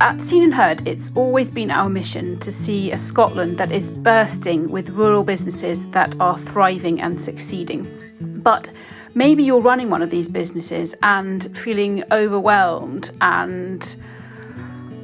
At Seen and Heard, it's always been our mission to see a Scotland that is bursting with rural businesses that are thriving and succeeding. But maybe you're running one of these businesses and feeling overwhelmed and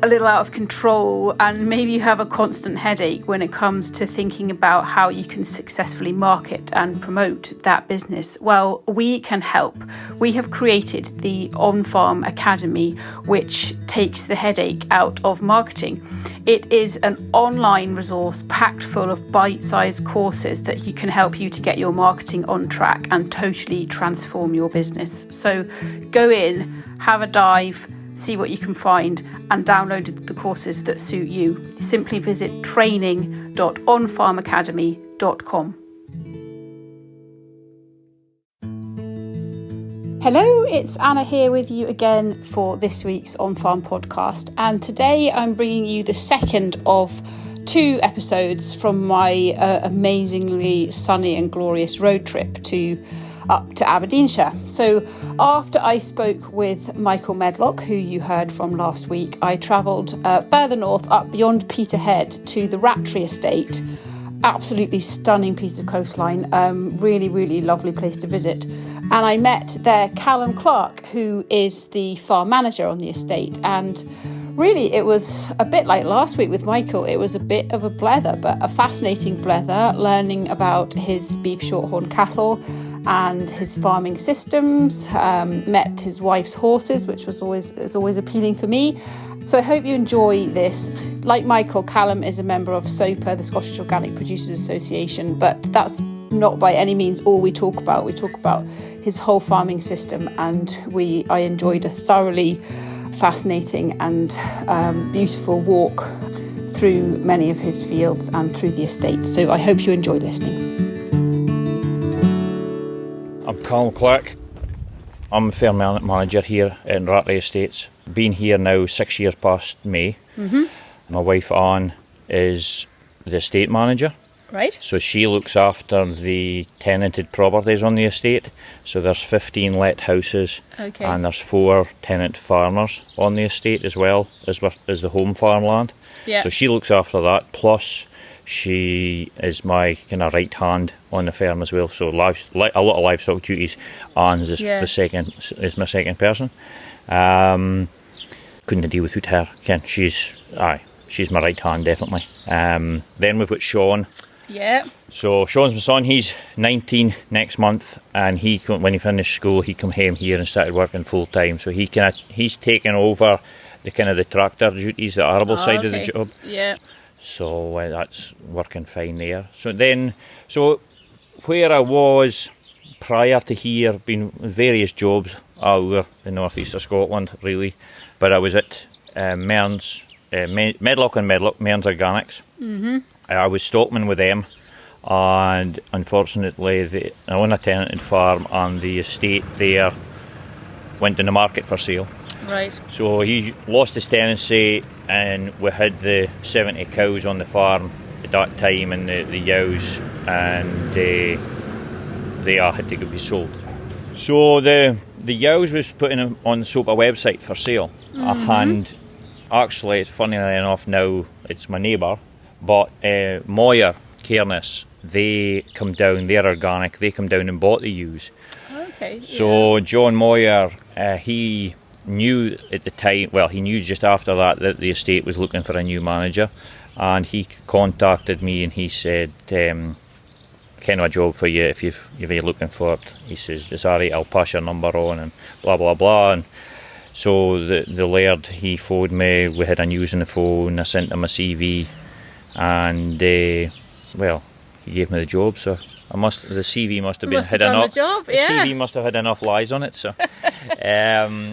a little out of control, and maybe you have a constant headache when it comes to thinking about how you can successfully market and promote that business. Well, we can help. We have created the OnFARM Academy, which takes the headache out of marketing. It is an online resource packed full of bite-sized courses that can help you to get your marketing on track and totally transform your business. So go in, have a dive, see what you can find, and download the courses that suit you. Simply visit training.onfarmacademy.com. Hello, it's Anna here with you again for this week's OnFARM podcast, and today I'm bringing you the second of 2 episodes from my amazingly sunny and glorious road trip up to Aberdeenshire. So after I spoke with Michael Medlock, who you heard from last week, I travelled further north up beyond Peterhead to the Rattray Estate. Absolutely stunning piece of coastline, really, really lovely place to visit. And I met there Calum Clark, who is the farm manager on the estate. And really, it was a bit like last week with Michael. It was a bit of a blether, but a fascinating blether, learning about his beef shorthorn cattle and his farming systems, met his wife's horses, which is always appealing for me. So I hope you enjoy this. Like Michael, Calum is a member of SOPA, the Scottish Organic Producers Association, but that's not by any means all we talk about. We talk about his whole farming system, and I enjoyed a thoroughly fascinating and beautiful walk through many of his fields and through the estate. So I hope you enjoy listening. I'm Calum Clark. I'm a farm manager here in Rattray Estates. Been here now 6 years past May. Mm-hmm. My wife Anne is the estate manager. Right. So she looks after the tenanted properties on the estate. So there's 15 let houses, okay, and there's 4 tenant farmers on the estate as well as the home farmland. Yeah. So she looks after that, plus she is my kind of right hand on the farm as well. So a lot of livestock duties. Anne's is my second person. Couldn't deal without her. Ken, she's my right hand, definitely. Then we've got Sean. Yeah. So Sean's my son. He's 19 next month, and when he finished school, he come home here and started working full time. So he's taken over the tractor duties, the arable side of the job. Yeah. So that's working fine there. So where I was prior to here, been various jobs all over the northeast of Scotland, really. But I was at Medlock and Medlock, Mearns Organics. Mm-hmm. I was stockman with them, and unfortunately I own a tenanted farm, and the estate there went in the market for sale. Right. So he lost his tenancy, and we had the 70 cows on the farm at that time, and the ewes, and they all had to be sold. So the ewes was putting them on the SOPA website for sale. Mm-hmm. And actually, it's funny enough now, it's my neighbour, but Moyer Cairness, they come down, they're organic, they come down and bought the ewes. Okay. So John Moyer, he knew at the time, he knew just after that the estate was looking for a new manager, and he contacted me and he said, kind of a job for you if you're looking for it. He says, it's alright, I'll pass your number on, and blah blah blah. And so the laird, he phoned me, we had a news on the phone, I sent him a CV, and he gave me the job. So the CV must have had enough. The CV must have had enough lies on it. So,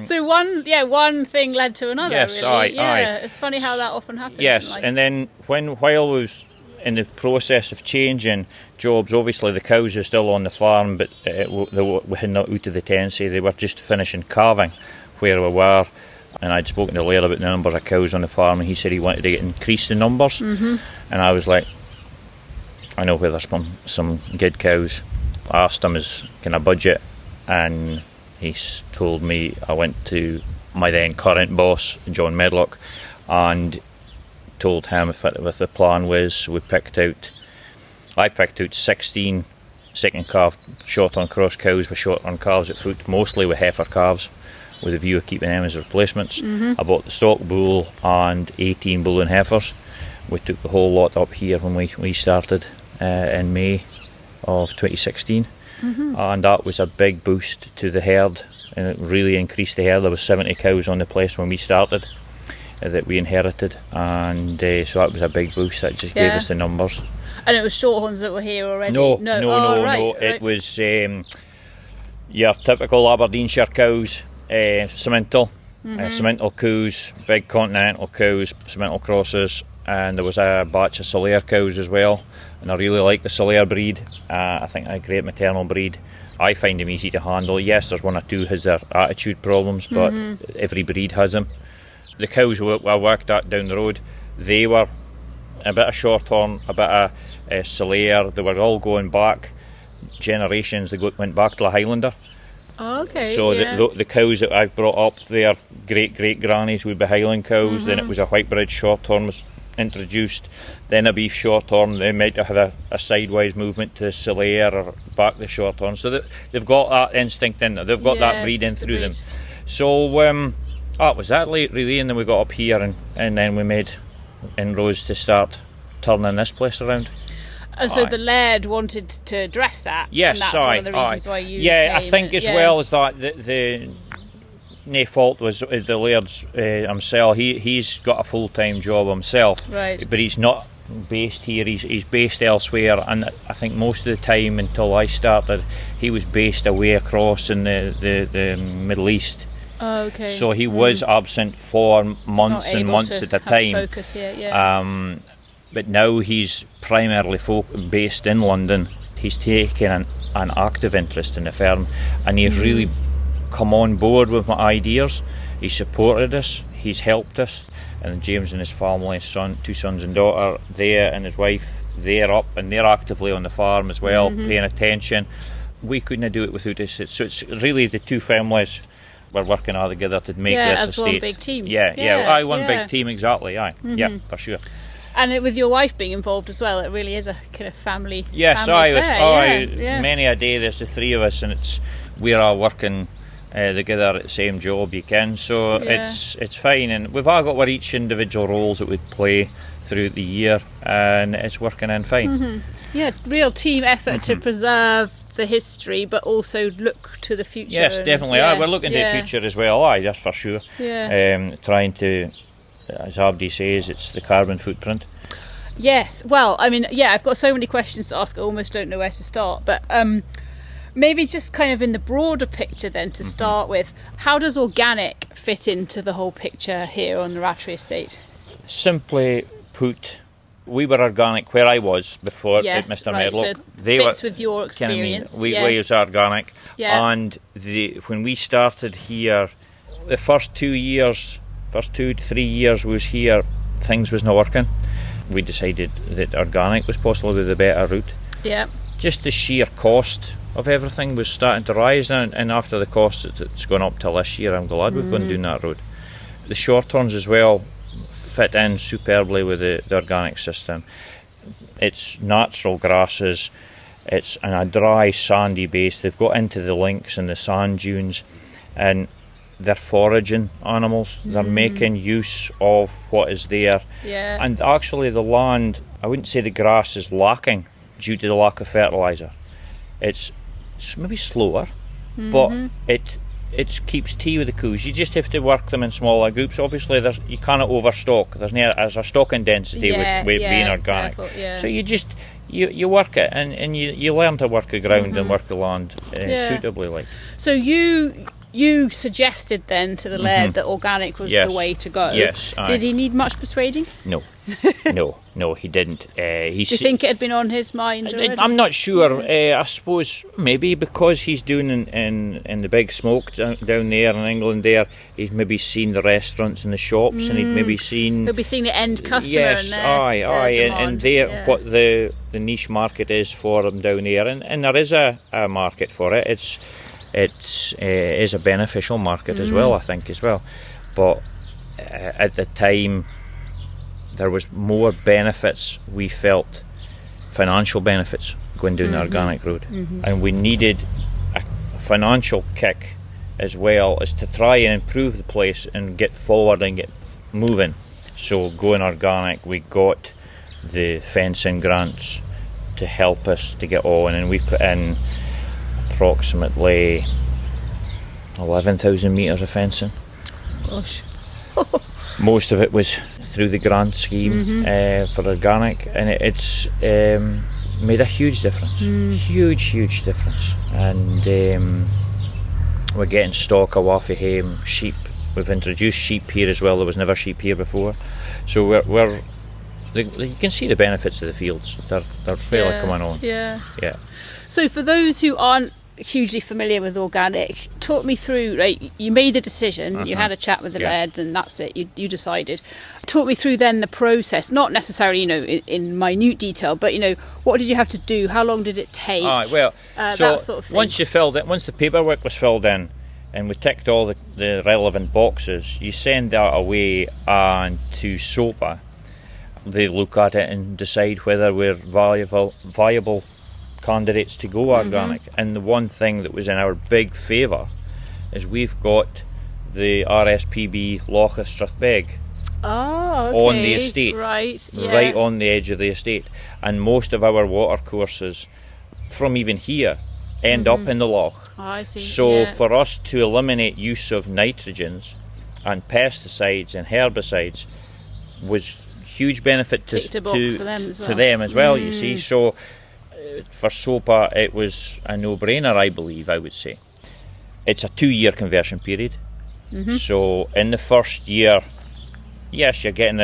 so one thing led to another. Yes, really. aye. It's funny how that often happens. Yes, and then while I was in the process of changing jobs, obviously the cows are still on the farm, but we had not out of the tenancy. They were just finishing calving where we were, and I'd spoken to the laird about the number of cows on the farm, and he said he wanted to increase the numbers. Mm-hmm. And I was like, I know where there's some good cows. I asked him his kind of budget, and he told me, I went to my then current boss, John Medlock, and told him what the plan was. I picked out 16 second calf short-horn cross cows with short-horn calves at foot, mostly with heifer calves, with a view of keeping them as replacements. I bought the stock bull and 18 bull and heifers. We took the whole lot up here when we started in May of 2016, and that was a big boost to the herd, and it really increased the herd. There was 70 cows on the place when we started that we inherited, and so that was a big boost. That just gave us the numbers. And it was shorthorns that were here already? No. Right. It was your typical Aberdeenshire cows, Simmental, Simmental cows, big continental cows, Simmental crosses, and there was a batch of Solaire cows as well. And I really like the Solaire breed. I think they're a great maternal breed. I find them easy to handle. Yes, there's one or two has their attitude problems, but every breed has them. The cows I worked at down the road, they were a bit of shorthorn, a bit of Solaire. They were all going back generations. They went back to the Highlander. Oh, okay. So the cows that I've brought up, their great grannies would be Highland cows. Then it was a Whitebridge shorthorn was introduced, then a beef shorthorn. They might have a sideways movement to Solaire or back the shorthorn. So they've got that instinct in there. They've got that breed in through them. So that was that late really, and then we got up here and then we made inroads to start turning this place around. And so the laird wanted to address that. Yes, and that's one of the reasons why you I came. think as well as that the no fault was the laird's himself. He's got a full-time job himself, right? But he's not based here. He's based elsewhere, and I think most of the time until I started, he was based away across in the Middle East. Oh, okay. So he was absent for months and months at a time. Focus here, but now he's primarily based in London. He's taken an active interest in the firm, and he's really come on board with my ideas. He's supported us, he's helped us, and James and his family, two sons and daughter, and his wife, they're up and they're actively on the farm as well, paying attention. We couldn't do it without us. So it's really the two families we're working all together to make this estate. One big team. One big team, exactly. Yeah, for sure. And with your wife being involved as well, it really is a kind of family. Yes, many a day there's the three of us, and we're all working together at the same job you can. So it's fine, and we've all got each individual roles that we play through the year, and it's working in fine. Yeah, real team effort to preserve the history, but also look to the future. Yes, definitely. We're looking to the future as well. That's for sure. Trying to, as Abdi says, it's the carbon footprint. Yes. Well, I mean, I've got so many questions to ask. I almost don't know where to start. But maybe just kind of in the broader picture then to start with, how does organic fit into the whole picture here on the Rattray Estate? Simply put, we were organic where I was before at Mr. Medlock. So they fits with your experience. We was organic, and when we started here, the first 2 to 3 years we was here, things was not working. We decided that organic was possibly the better route. Yeah. Just the sheer cost of everything was starting to rise, and after the cost it's gone up till this year, I'm glad we've gone down that road. The shorthorns as well fit in superbly with the organic system. It's natural grasses, it's in a dry sandy base. They've got into the links and the sand dunes, and they're foraging animals. They're making use of what is there. And actually the land, I wouldn't say the grass is lacking due to the lack of fertiliser. It's maybe slower, but it keeps tea with the cows. You just have to work them in smaller groups. Obviously, you cannot overstock. There's a stocking density with being organic. So you work it, and you learn to work the ground and work the land suitably. So you suggested then to the laird that organic was the way to go. Yes. Did he need much persuading? No, he didn't. Do you think it had been on his mind already? I'm not sure. I suppose maybe because he's doing in the big smoke down there in England there, he's maybe seen the restaurants and the shops, and he'll be seeing the end customer. Yes, and what the niche market is for them down there, and there is a market for it. It is a beneficial market as well, I think, as well. But at the time there was more benefits, we felt, financial benefits going down the organic road, and we needed a financial kick as well as to try and improve the place and get forward and get moving. So going organic, we got the fencing grants to help us to get on, and we put in approximately 11,000 metres of fencing. Gosh. Most of it was through the grant scheme for organic, and it's made a huge difference. Huge difference. And we're getting stock of Waffaham sheep. We've introduced sheep here as well. There was never sheep here before, so you can see the benefits of the fields. They're fairly coming on. Yeah. Yeah. So for those who aren't hugely familiar with organic, talk me through, right, you made a decision, you had a chat with the laird, and that's it, you decided. Talk me through then the process, not necessarily, in minute detail, but, what did you have to do? How long did it take? So that sort of thing. Once the paperwork was filled in, and we ticked all the relevant boxes, you send that away and to SOPA. They look at it and decide whether we're viable candidates to go organic. And the one thing that was in our big favour is we've got the RSPB Loch of Strathbeg on the estate, right on the edge of the estate, and most of our water courses from even here end up in the loch. I see. So for us to eliminate use of nitrogens and pesticides and herbicides was huge benefit to them as well. You see, so for SOPA it was a no-brainer, I believe. I would say it's a 2-year conversion period. So in the first year, yes, you're getting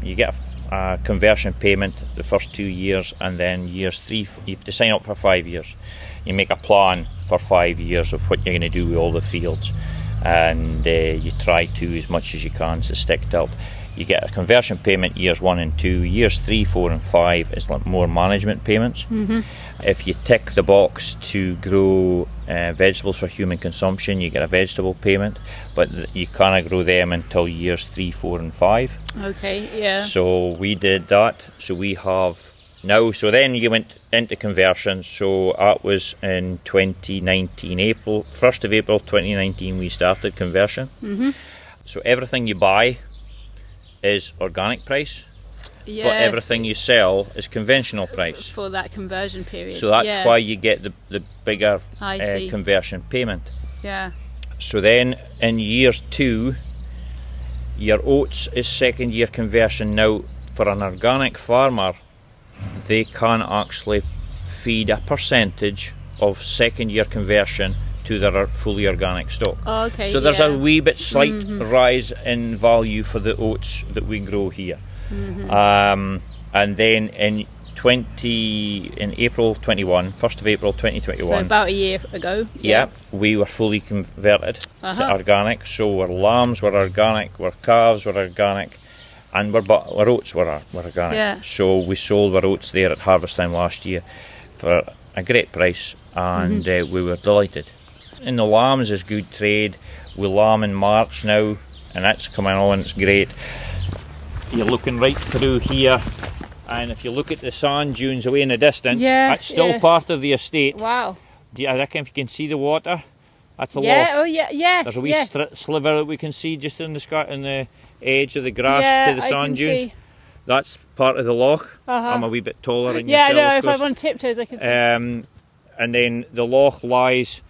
you get a conversion payment the first 2 years, and then years 3 you have to sign up for 5 years. You make a plan for 5 years of what you're going to do with all the fields, and you try to, as much as you can, to stick to it. You get a conversion payment years 1 and 2. Years 3, 4 and 5 is like more management payments. If you tick the box to grow vegetables for human consumption, you get a vegetable payment, but you can't grow them until years 3, 4 and 5. Okay, yeah. So we did that. So we have now, so then you went into conversion. So that was in 2019, 1st of April 2019 we started conversion. So everything you buy is organic price, but everything you sell is conventional price for that conversion period. So that's why you get the bigger conversion payment. So then in years 2, your oats is 2nd year conversion. Now for an organic farmer, they can actually feed a percentage of 2nd year conversion to their fully organic stock. So there's a wee bit slight rise in value for the oats that we grow here. And then in April 21, 1st of April 2021, so about a year ago, we were fully converted to organic. So our lambs were organic, our calves were organic, and our oats were organic. So we sold our oats there at harvest time last year for a great price, and we were delighted. And the lambs is good trade. We lamb in March now, and that's coming on, it's great. You're looking right through here, and if you look at the sand dunes away in the distance, that's still part of the estate. Wow. I reckon if you can see the water, that's a loch. There's a wee sliver that we can see just in the sky, in the edge of the grass to the sand dunes. See. That's part of the loch. I'm a wee bit taller than yourself. Yeah, I know, if I'm on tiptoes I can see. And then the loch lies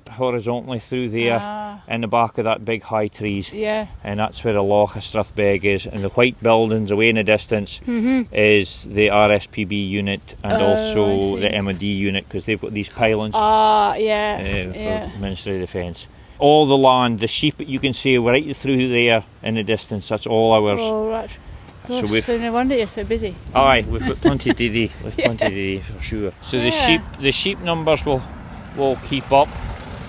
horizontally through there in the back of that big high trees, and that's where the Loch of Strathbeg is. And the white buildings away in the distance is the RSPB unit, and also the MOD unit, because they've got these pylons for Ministry of Defence. All the land, the sheep that you can see right through there in the distance, that's all ours. Right. Gosh, so no wonder you're so busy. Aye, we've got plenty to do. We've plenty to do for sure. So the sheep numbers will keep up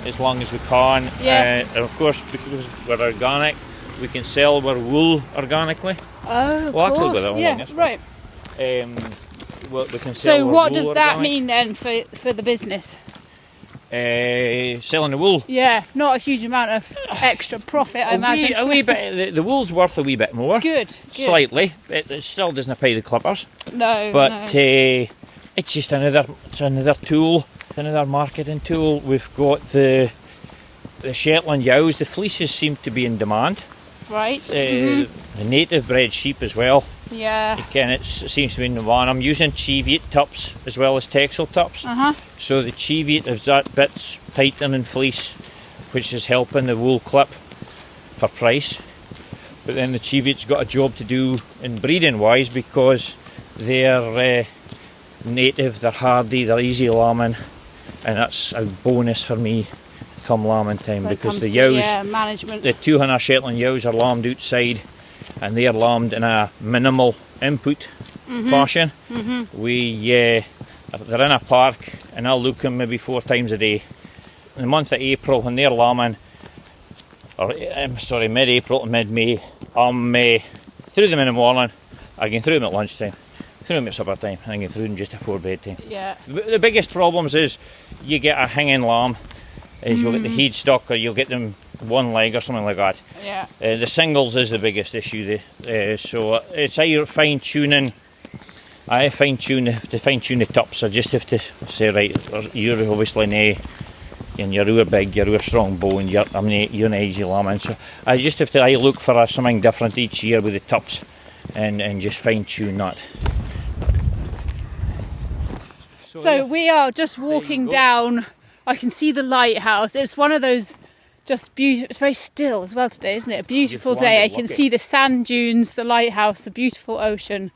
as long as we can. And of course, because we're organic, we can sell our wool organically. Actually, with it, right. We can sell so what does that organic. mean then for the business? Selling the wool. Yeah, not a huge amount of extra profit, I imagine. A wee bit. The wool's worth a wee bit more. Good. Slightly. It still doesn't pay the clippers. No. But it's just another tool, another marketing tool. We've got the Shetland yows. The fleeces seem to be in demand. Right. The native bred sheep as well. Yeah. Again, it seems to be in demand. I'm using Cheviot tups as well as Texel tups. So the Cheviot is that bit tighter than fleece, which is helping the wool clip for price. But then the Cheviot's got a job to do in breeding wise, because they're native, they're hardy, they're easy lambing, and that's a bonus for me come lambing time, because the yows, management. the 200 Shetland yows are lambed outside, and they are lambed in a minimal input fashion. They're in a park, and I'll look them maybe 4 times a day. In the month of April, when they're lambing, mid-April to mid-May, I'm through them in the morning, I get through them at lunchtime, through them at supper time, and I get through them just before bedtime. Yeah. The biggest problems is you get a hanging lamb, is you'll get the head stuck, or you'll get them one leg or something like that. Yeah. The singles is the biggest issue there. So it's either fine-tuning. I fine-tune the tups. I just have to say, right, you're obviously and you're big, you're strong bone, you're an easy lambing. So I just have to look for something different each year with the tups, and just fine-tune that. So we are just walking down. I can see the lighthouse. It's one of those just beautiful. It's very still as well today, isn't it? A beautiful day. I can see the sand dunes, the lighthouse, the beautiful ocean.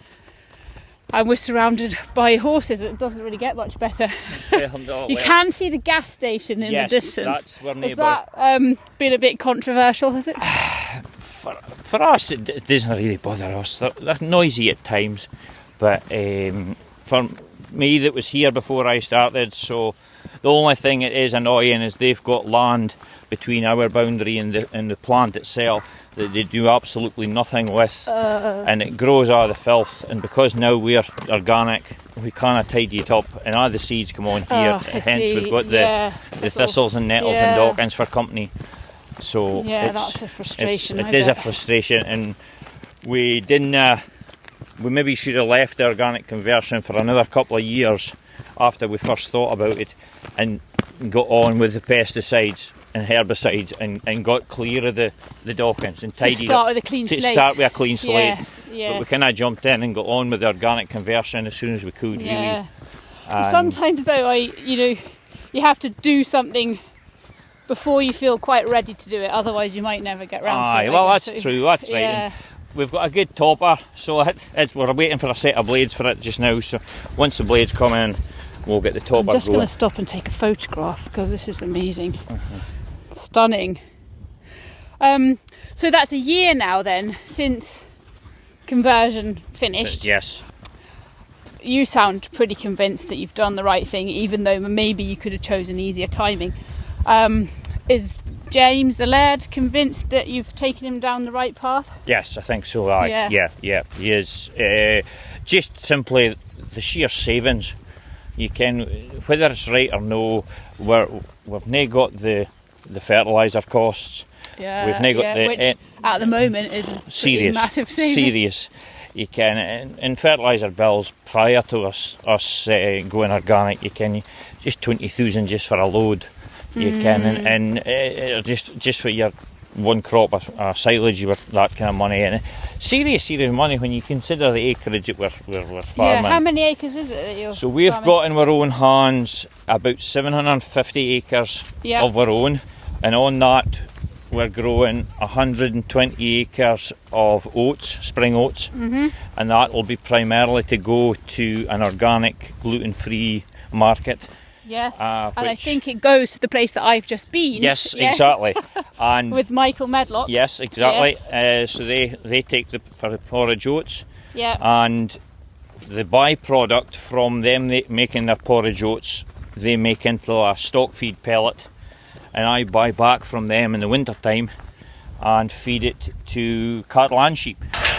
And we're surrounded by horses. It doesn't really get much better. You can see the gas station in the distance. That's where has that been a bit controversial, has it? For us, it doesn't really bother us. They're noisy at times, but for me that was here before I started, so the only thing it is annoying is they've got land between our boundary and the plant itself that they do absolutely nothing with, and it grows out of the filth. And because now we're organic, we can't tidy it up, and all the seeds come on here. Hence, we've got the thistles and nettles and Dawkins for company. So that's a frustration. It is a frustration, and we didn't. We maybe should have left the organic conversion for another couple of years after we first thought about it, and got on with the pesticides and herbicides, and got clear of the Dawkins and tidied start up. With a clean slate. Start with a clean slate. Yes. But we kind of jumped in and got on with the organic conversion as soon as we could. Yeah. Really. Sometimes though, you have to do something before you feel quite ready to do it. Otherwise, you might never get round to it. Well, that's true. That's right. And we've got a good topper, so we're waiting for a set of blades for it just now. So once the blades come in, we'll get the topper. I'm just going to stop and take a photograph because this is amazing. Stunning. So that's a year now then since conversion finished. Yes. You sound pretty convinced that you've done the right thing, even though maybe you could have chosen easier timing. Is James the laird convinced that you've taken him down the right path? Yes, I think so. Yeah. He is. Just simply the sheer savings. You can, whether it's right or no, we've now got the fertiliser costs. Yeah, we've now got which at the moment is serious, massive saving. Serious. You can, in fertiliser bills prior to us going organic, you can just 20,000 just for a load. You can, and just for your one crop of silage, you were that kind of money. And serious money when you consider the acreage that we're farming. Yeah, how many acres is it that you're So we've farming? got in our own hands about 750 acres of our own, and on that we're growing 120 acres of oats, spring oats, and that will be primarily to go to an organic, gluten-free market. Yes, and I think it goes to the place that I've just been. Yes, exactly. And with Michael Medlock. Yes, exactly. Yes. So they take for the porridge oats. Yeah. And the byproduct from them making their porridge oats, they make into a stock feed pellet, and I buy back from them in the winter time and feed it to cattle and sheep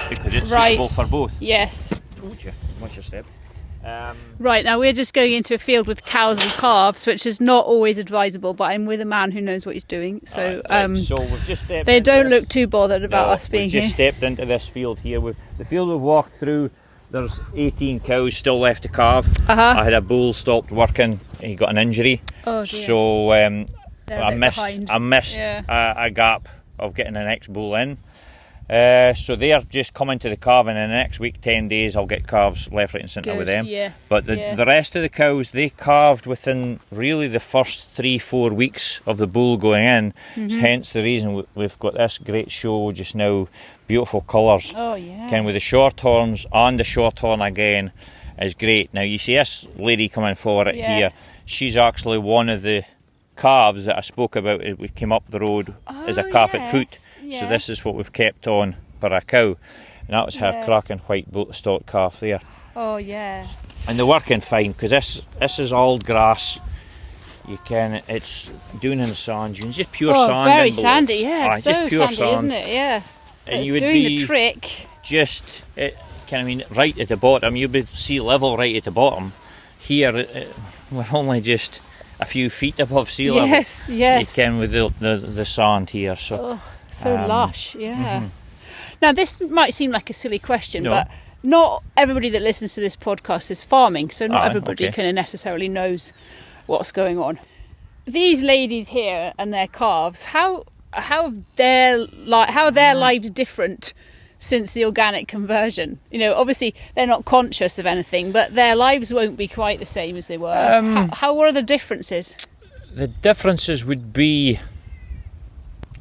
because it's suitable for both. Yes. Told you. What's your step? Right, now we're just going into a field with cows and calves, which is not always advisable, but I'm with a man who knows what he's doing. So, so we've just stepped they into don't this. look too bothered about us being we've here. just stepped into this field here. The field we've walked through, there's 18 cows still left to calve. I had a bull stopped working, he got an injury. Oh dear. So I missed Yeah. a gap of getting the next bull in. So they are just coming to the calving, and in the next week, 10 days, I'll get calves left, right and centre with them. Yes, but the rest of the cows, they calved within really the first 3-4 weeks of the bull going in. Hence the reason we've got this great show just now, beautiful colours. Oh yeah. Ken, with the short horns and the short horn again is great. Now you see this lady coming forward here. She's actually one of the calves that I spoke about as we came up the road as a calf at foot. So this is what we've kept on for a cow, and that was her cracking white stock calf there. Oh yeah. And they're working fine because this is old grass. You can, it's doing in the sand dunes, just pure sand. Very in below. sandy, yeah. So just pure sandy, sand. isn't it? Yeah. And It's you would doing be the trick. just, right at the bottom. You'd be sea level right at the bottom. Here, we're only just a few feet above sea level. Yes. You can with the sand here. So. So lush, yeah. Now this might seem like a silly question, No. but not everybody that listens to this podcast is farming, so not everybody okay. kind of necessarily knows what's going on. These ladies here and their calves, how are their lives different since the organic conversion? You know, obviously they're not conscious of anything, but their lives won't be quite the same as they were. How are the differences? The differences would be,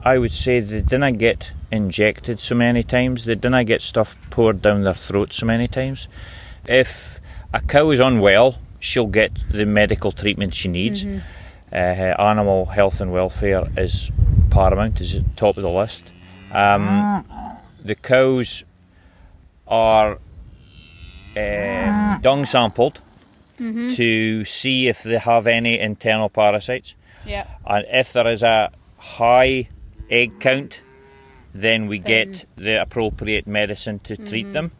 I would say, they didn't get injected so many times. They didn't get stuff poured down their throat so many times. If a cow is unwell, she'll get the medical treatment she needs. Animal health and welfare is paramount, is at the top of the list. The cows are dung sampled to see if they have any internal parasites. Yeah. And if there is a high egg count, then we get the appropriate medicine to treat them.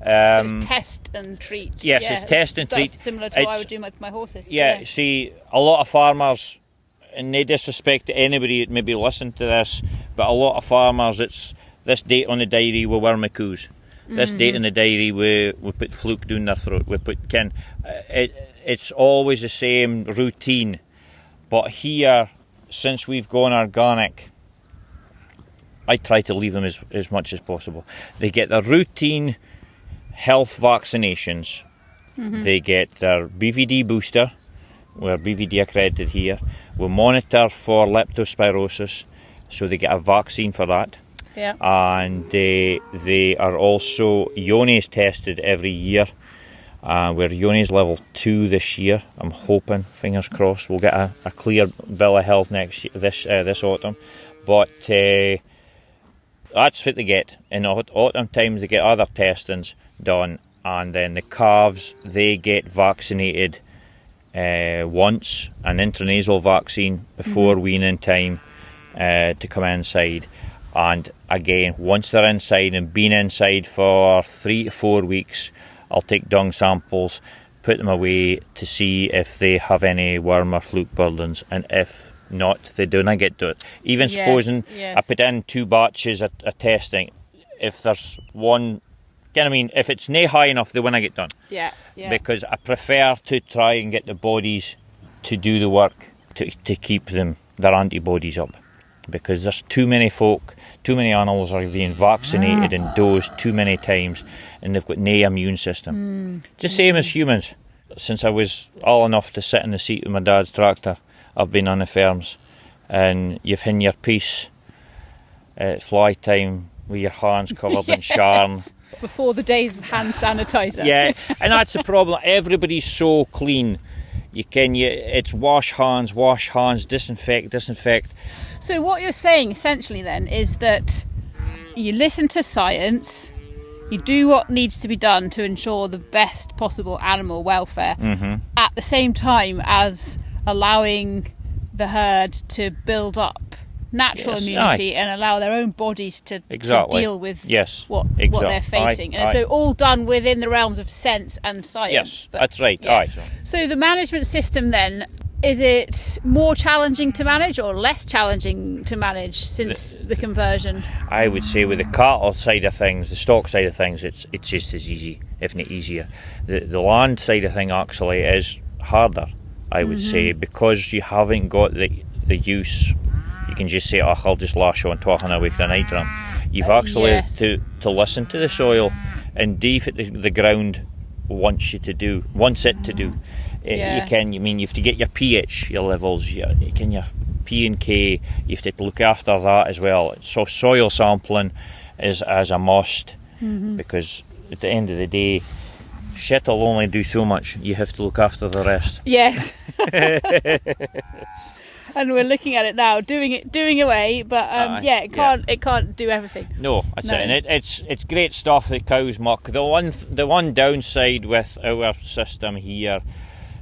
So it's test and treat. Yes, it's test and treat. That's similar to what I would do with my horses. Yeah, see, a lot of farmers, and no disrespect to anybody that maybe listen to this, but a lot of farmers, it's this date on the diary we wear my coos. This date in the diary we put fluke down their throat. We put it's always the same routine. But here, since we've gone organic, I try to leave them as much as possible. They get their routine health vaccinations. They get their BVD booster. We're BVD accredited here. We monitor for leptospirosis, so they get a vaccine for that. Yeah. And they are also Yone's tested every year. We're Yone's level 2 this year. I'm hoping, fingers crossed, we'll get a clear bill of health next year, this autumn. But that's what they get. In autumn times they get other testings done, and then the calves, they get vaccinated once, an intranasal vaccine before weaning time to come inside. And again, once they're inside and been inside for 3 to 4 weeks, I'll take dung samples, put them away to see if they have any worm or fluke burdens, and if not, they do not get to it. Even supposing I put in 2 batches of testing, if there's one, if it's nae high enough, they won't get done. Yeah. Because I prefer to try and get the bodies to do the work to keep their antibodies up. Because there's too many folk, too many animals are being vaccinated and dosed too many times, and they've got no immune system. Just same as humans. Since I was old enough to sit in the seat of my dad's tractor, I've been on the farms, and you've had your piece at fly time with your hands covered in charm. Before the days of hand sanitizer. Yeah, and that's the problem. Everybody's so clean. It's wash hands, disinfect. So what you're saying essentially then is that you listen to science, you do what needs to be done to ensure the best possible animal welfare, at the same time as allowing the herd to build up natural immunity and allow their own bodies to deal with what they're facing. And so all done within the realms of sense and science. Yes, that's right. Yeah. So the management system then, is it more challenging to manage or less challenging to manage since the conversion? I would say with the cattle side of things, the stock side of things, it's just as easy, if not easier. The land side of thing actually is harder, I would say, because you haven't got the use. You can just say, I'll just lash on talking a week the night drum. You've actually to listen to the soil and do what the ground wants it to do. You have to get your pH, your levels, your P and K. You have to look after that as well. So soil sampling is as a must, because at the end of the day, shit will only do so much. You have to look after the rest. Yes. And we're looking at it now, doing away, but it can't do everything. No, that's it. And it's great stuff. The cows muck. The one downside with our system here,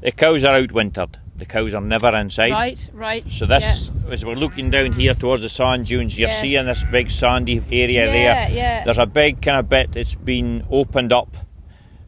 the cows are outwintered. The cows are never inside. Right. So this, as we're looking down here towards the sand dunes, you're seeing this big sandy area there. Yeah. There's a big kind of bit that's been opened up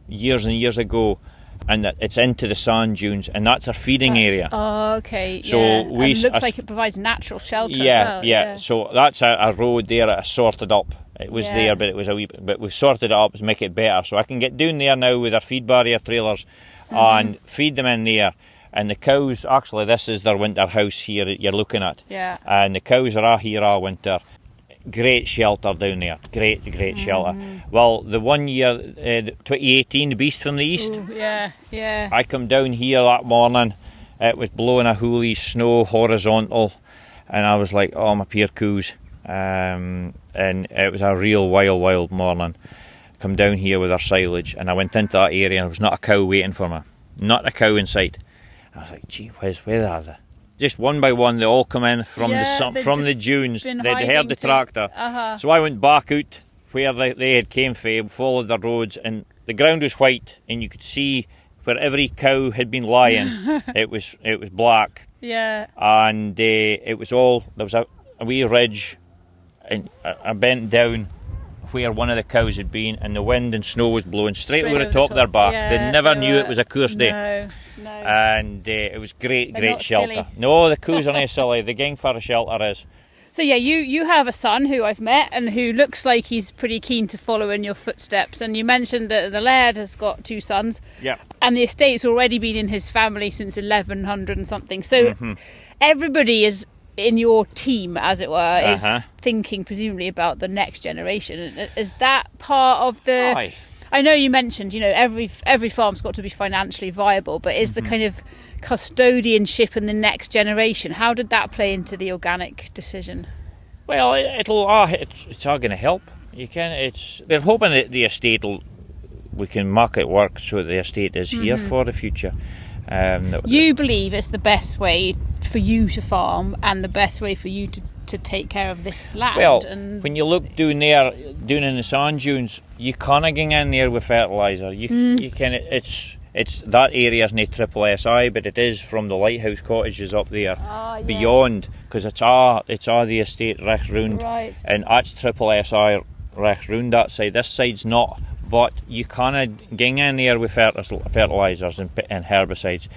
years and years ago, and it's into the sand dunes, and that's our feeding area. Oh, okay. So and it looks like it provides natural shelter as well. Yeah. So that's a road there that I sorted up. It was there, but it was a wee bit. But we've sorted it up to make it better. So I can get down there now with our feed barrier trailers and feed them in there. And the cows, actually, this is their winter house here that you're looking at. Yeah. And the cows are here all winter. Great shelter down there. Great shelter. Well, the one year, 2018, the beast from the east. Ooh, yeah. I come down here that morning. It was blowing a holy snow horizontal, and I was like, "Oh, my poor coos." And it was a real wild morning. Come down here with our silage, and I went into that area, and there was not a cow waiting for me. Not a cow in sight. I was like, "Gee whiz, where are they?" Just one by one, they all come in from the dunes. They'd heard the tractor. So I went back out where they had came from, followed the roads, and the ground was white, and you could see where every cow had been lying. It was black. Yeah. And it was all, there was a wee ridge, and I bent down where one of the cows had been, and the wind and snow was blowing straight over the top of their back. They never knew it was a course day. No. And it was great shelter. Silly. No, the coos are not silly. The gang for a shelter is. So you have a son who I've met and who looks like he's pretty keen to follow in your footsteps. And you mentioned that the laird has got 2 sons. Yeah. And the estate's already been in his family since 1100 and something. So everybody is in your team, as it were, is thinking presumably about the next generation. Is that part of the... Aye. I know you mentioned, every farm's got to be financially viable, but is the kind of custodianship in the next generation, how did that play into the organic decision? Well, it's all going to help. We're hoping that the estate we can make it work so that the estate is here for the future. You believe it's the best way for you to farm and the best way for you to take care of this land. Well, when you look down in the sand dunes, you can't get in there with fertiliser. You can. It's that area isn't triple SI, but it is from the lighthouse cottages up there beyond, because it's all the estate right round, and that's triple SI right round that side. This side's not. But you can't get in there with fertilisers and herbicides.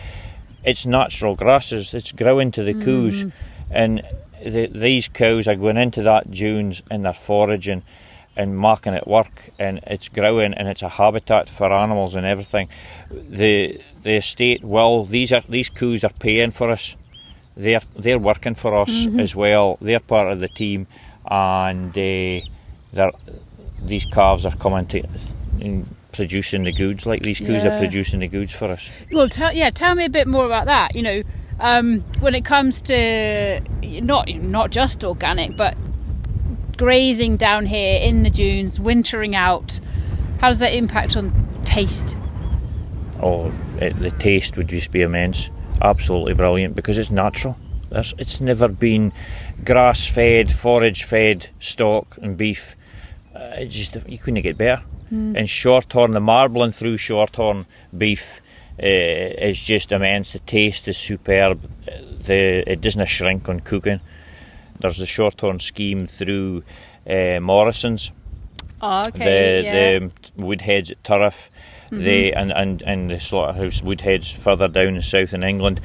It's natural grasses. It's growing to the coos, and these cows are going into that dunes and they're foraging and making it work, and it's growing, and it's a habitat for animals and everything. The estate, these coos are paying for us. They're working for us as well. They're part of the team, and these calves are coming to producing the goods. Like these coos are producing the goods for us. Well, tell me a bit more about that. When it comes to not just organic, but grazing down here in the dunes, wintering out, how does that impact on taste? The taste would just be immense. Absolutely brilliant, because it's natural. It's never been grass-fed, forage-fed stock and beef. You couldn't get better. And shorthorn, the marbling through shorthorn beef is just immense. The taste is superb. It doesn't shrink on cooking. there's the Shorthorn scheme through Morrison's. Oh, okay. The Woodheads at Turriff, and the slaughterhouse Woodheads further down south in England.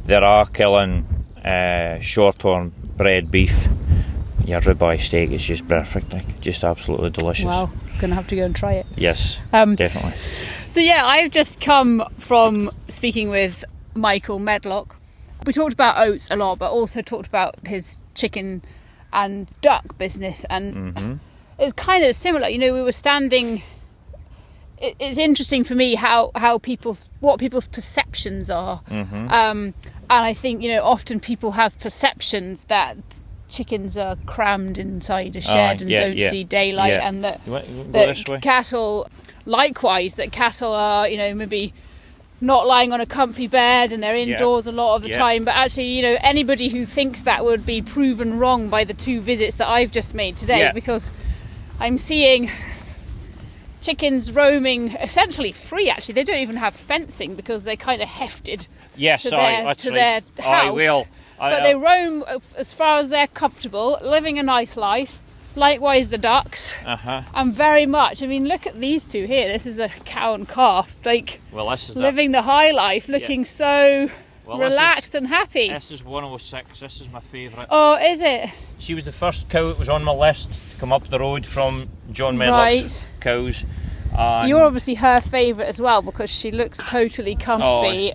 There are killing Shorthorn bred beef. Your ribeye steak is just perfect, like, just absolutely delicious. Wow, gonna have to go and try it. Yes, definitely. So yeah, I've just come from speaking with Michael Medlock. We talked about oats a lot, but also talked about his chicken and duck business, and it's kind of similar. You know, we were standing. It's interesting for me what people's perceptions are, and I think, you know, often people have perceptions that chickens are crammed inside a shed and don't see daylight, and that cattle, likewise, that cattle are, you know, maybe not lying on a comfy bed and they're indoors a lot of the time. But actually, you know, anybody who thinks that would be proven wrong by the 2 visits that I've just made today, because I'm seeing chickens roaming essentially free. Actually, they don't even have fencing because they're kind of hefted to their house. But they roam as far as they're comfortable, living a nice life. Likewise, the ducks. And very much. I mean, look at these two here. This is a cow and calf, like, living the high life, looking so relaxed and happy. This is 106. This is my favourite. Oh, is it? She was the first cow that was on my list to come up the road from John Medlock's cows. You're obviously her favourite as well, because she looks totally comfy.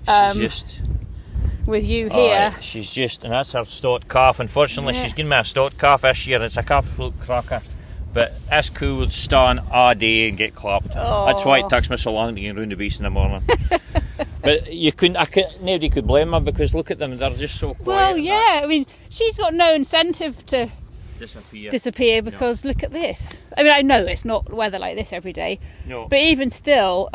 With you here. She's just, and that's her stot calf. Unfortunately, she's given me a stot calf this year. It's a calf float cracker. But this cow would stand all day and get clapped. That's why it takes me so long to get round the beast in the morning. But nobody could blame her, because look at them, they're just so quiet. Well, I mean, she's got no incentive to disappear because look at this. I mean, I know it's not weather like this every day, but even still,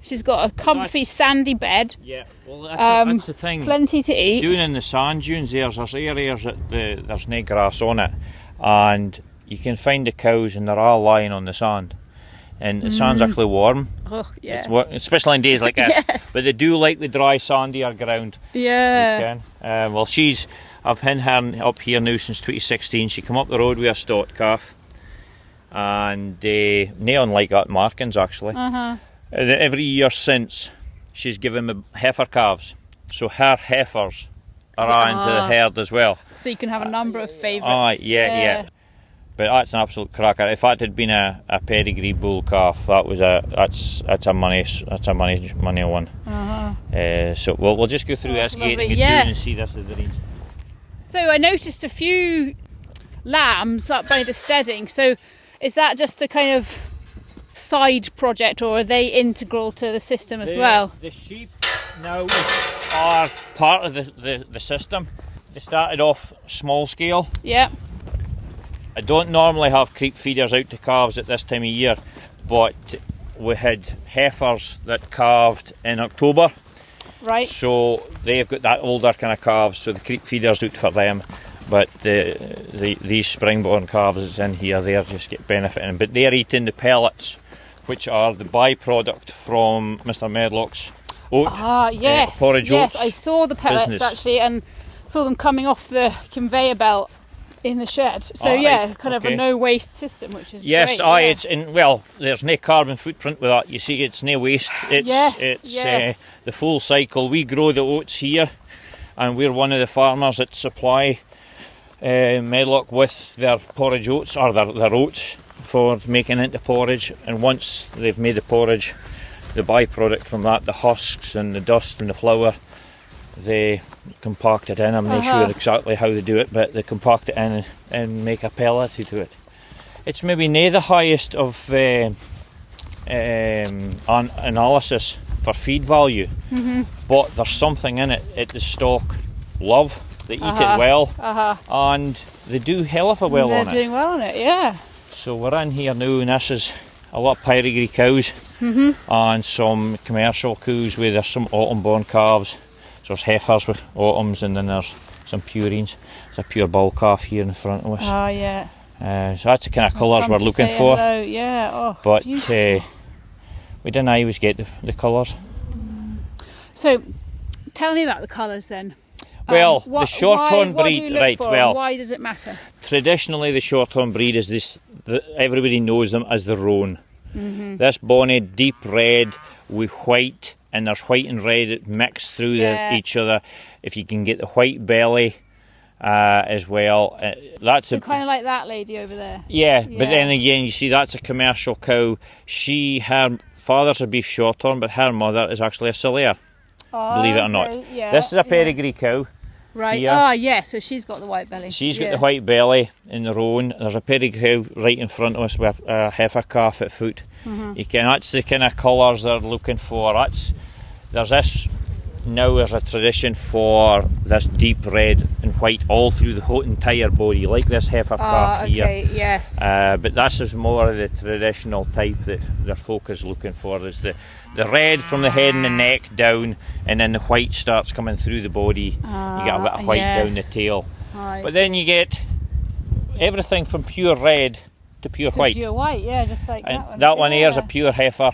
she's got a comfy sandy bed. Yeah, well, that's the thing. Plenty to eat. Doing in the sand dunes, there's areas that there's no grass on it, and you can find the cows and they're all lying on the sand. And the sand's actually warm. Oh, yes. Especially on days like this. But they do like the dry, sandier ground. Yeah. Well, I've had her up here now since 2016. She come up the road with a stot calf. And no unlike that markings, actually. Every year since, she's given me heifer calves. So her heifers are into the herd as well. So you can have a number of favourites. Yeah. But that's an absolute cracker. If that had been a pedigree bull calf, that's a money one. So we'll just go through this gate and get through and see this as the range. So I noticed a few lambs up by the steading. So is that just a kind of side project, or are they integral to the system as well? The sheep now are part of the system. They started off small scale. Yeah. I don't normally have creep feeders out to calves at this time of year, but we had heifers that calved in October. Right. So they've got that older kind of calves, so the creep feeders out for them. But these springborn calves that's in here, they just get benefiting. But they're eating the pellets, which are the byproduct from Mr. Medlock's oat. Porridge oats. Yes, I saw the pellets actually, and saw them coming off the conveyor belt in the shed. So kind of a no waste system, which is great. There's no carbon footprint with that. You see, it's no waste. It's the full cycle. We grow the oats here, and we're one of the farmers that supply Medlock with their porridge oats, or their oats for making into porridge. And once they've made the porridge, the byproduct from that, the husks and the dust and the flour, they compact it in. I'm not sure exactly how they do it, but they compact it in and make a pellet to it. It's maybe not the highest of analysis for feed value, but there's something in it at the stock love. They eat it well, and they do hell of a well on it. They're doing well on it, yeah. So we're in here now, and this is a lot of pedigree cows and some commercial cows where there's some autumn-born calves. So there's heifers with autumns, and then there's some purines. There's a pure bull calf here in front of us. Oh, yeah. So that's the kind of colours we're looking for. Hello. Yeah, oh, but we didn't always get the colours. So, tell me about the colours then. Well, the Shorthorn what breed, do you look right? for, Well, and why does it matter? Traditionally, the Shorthorn breed is this. Everybody knows them as the roan. Mm-hmm. This bonny, deep red with white, and there's white and red mixed through each other. If you can get the white belly as well, that's so kind of like that lady over there. Yeah, but then again, you see, that's a commercial cow. Her father's a beef Shorthorn, but her mother is actually a Solaire. Believe it or not. Yeah, this is a pedigree cow. Right. Here. So she's got the white belly. She's got the white belly in the roan. There's a pedigree cow right in front of us with a heifer calf at foot. Mm-hmm. That's the kind of colours they're looking for. There's this now as a tradition for this deep red and white all through the whole entire body, like this heifer calf here. Yes. But this is more of the traditional type that the folk is looking for. Is the red from the head and the neck down, and then the white starts coming through the body. You get a bit of white down the tail. But then you get everything from pure red to pure white. Pure white, just like and that one. That one here is a pure heifer,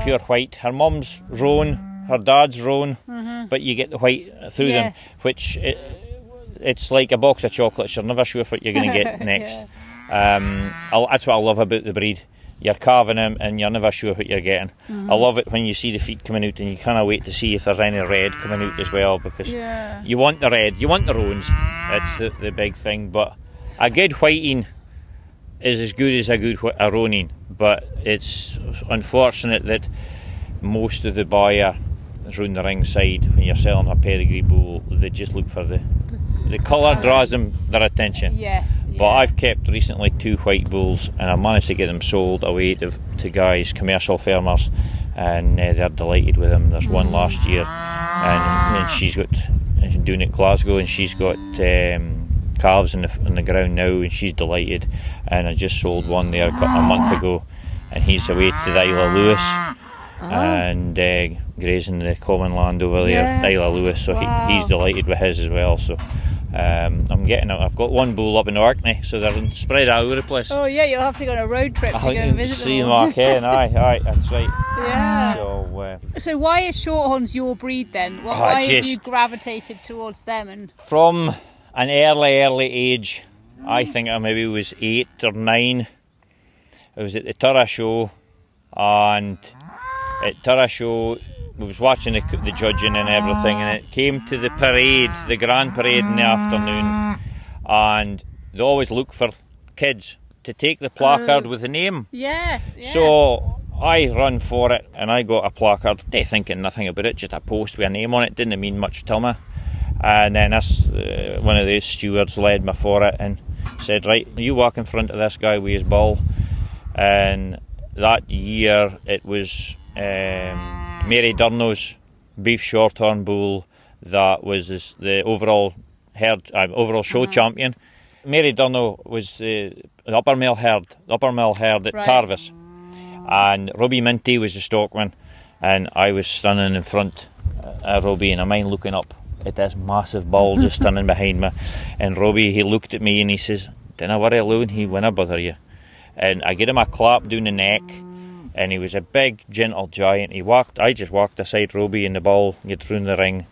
pure white. Her mum's roan, her dad's roan, but you get the white through them, which it's like a box of chocolates. You're never sure what you're going to get next. That's what I love about the breed. You're carving them and you're never sure what you're getting. I love it when you see the feet coming out and you kind of wait to see if there's any red coming out as well, because you want the red, you want the roans. It's the big thing. But a good whiting is as good as a roaning, but it's unfortunate that most of the buyer is round the ring side when you're selling a pedigree bull. They just look for the colour draws them their attention. Yes. But I've kept recently 2 white bulls, and I've managed to get them sold away to guys, commercial farmers, and they're delighted with them. There's one last year, and she's doing it in Glasgow, and she's got calves in the ground now, and she's delighted. And I just sold one there a month ago, and he's away to the Isle of Lewis. And grazing the common land over there, Isle of Lewis, so he's delighted with his as well. So I've got one bull up in Orkney, so they're spread out over the place. Oh yeah, you'll have to go on a road trip to go and visit see them. Mark Hen, aye, that's right. Yeah. So why is Shorthorns your breed then? Why have you gravitated towards them? And from an early age, I think I maybe was 8 or 9. I was at the Turra show, and at Turra show we was watching the judging and everything, and it came to the parade, the grand parade in the afternoon, and they always look for kids to take the placard with the name. Yeah. So I run for it, and I got a placard, they thinking nothing about it, just a post with a name on it, didn't mean much to me. And then one of the stewards led me for it and said, right, you walk in front of this guy with his bull. And that year it was Mary Durno's beef Shorthorn bull that was the overall show champion. Mary Durno was the upper male herd at Tarvis, and Robbie Minty was the stockman, and I was standing in front of Robbie, and I mind looking up at this massive bull just standing behind me, and Robbie, he looked at me and he says, "Dinna worry alone, he winna bother you." And I get him a clap down the neck, and he was a big, gentle giant. I just walked aside Robbie and the ball, get through the ring,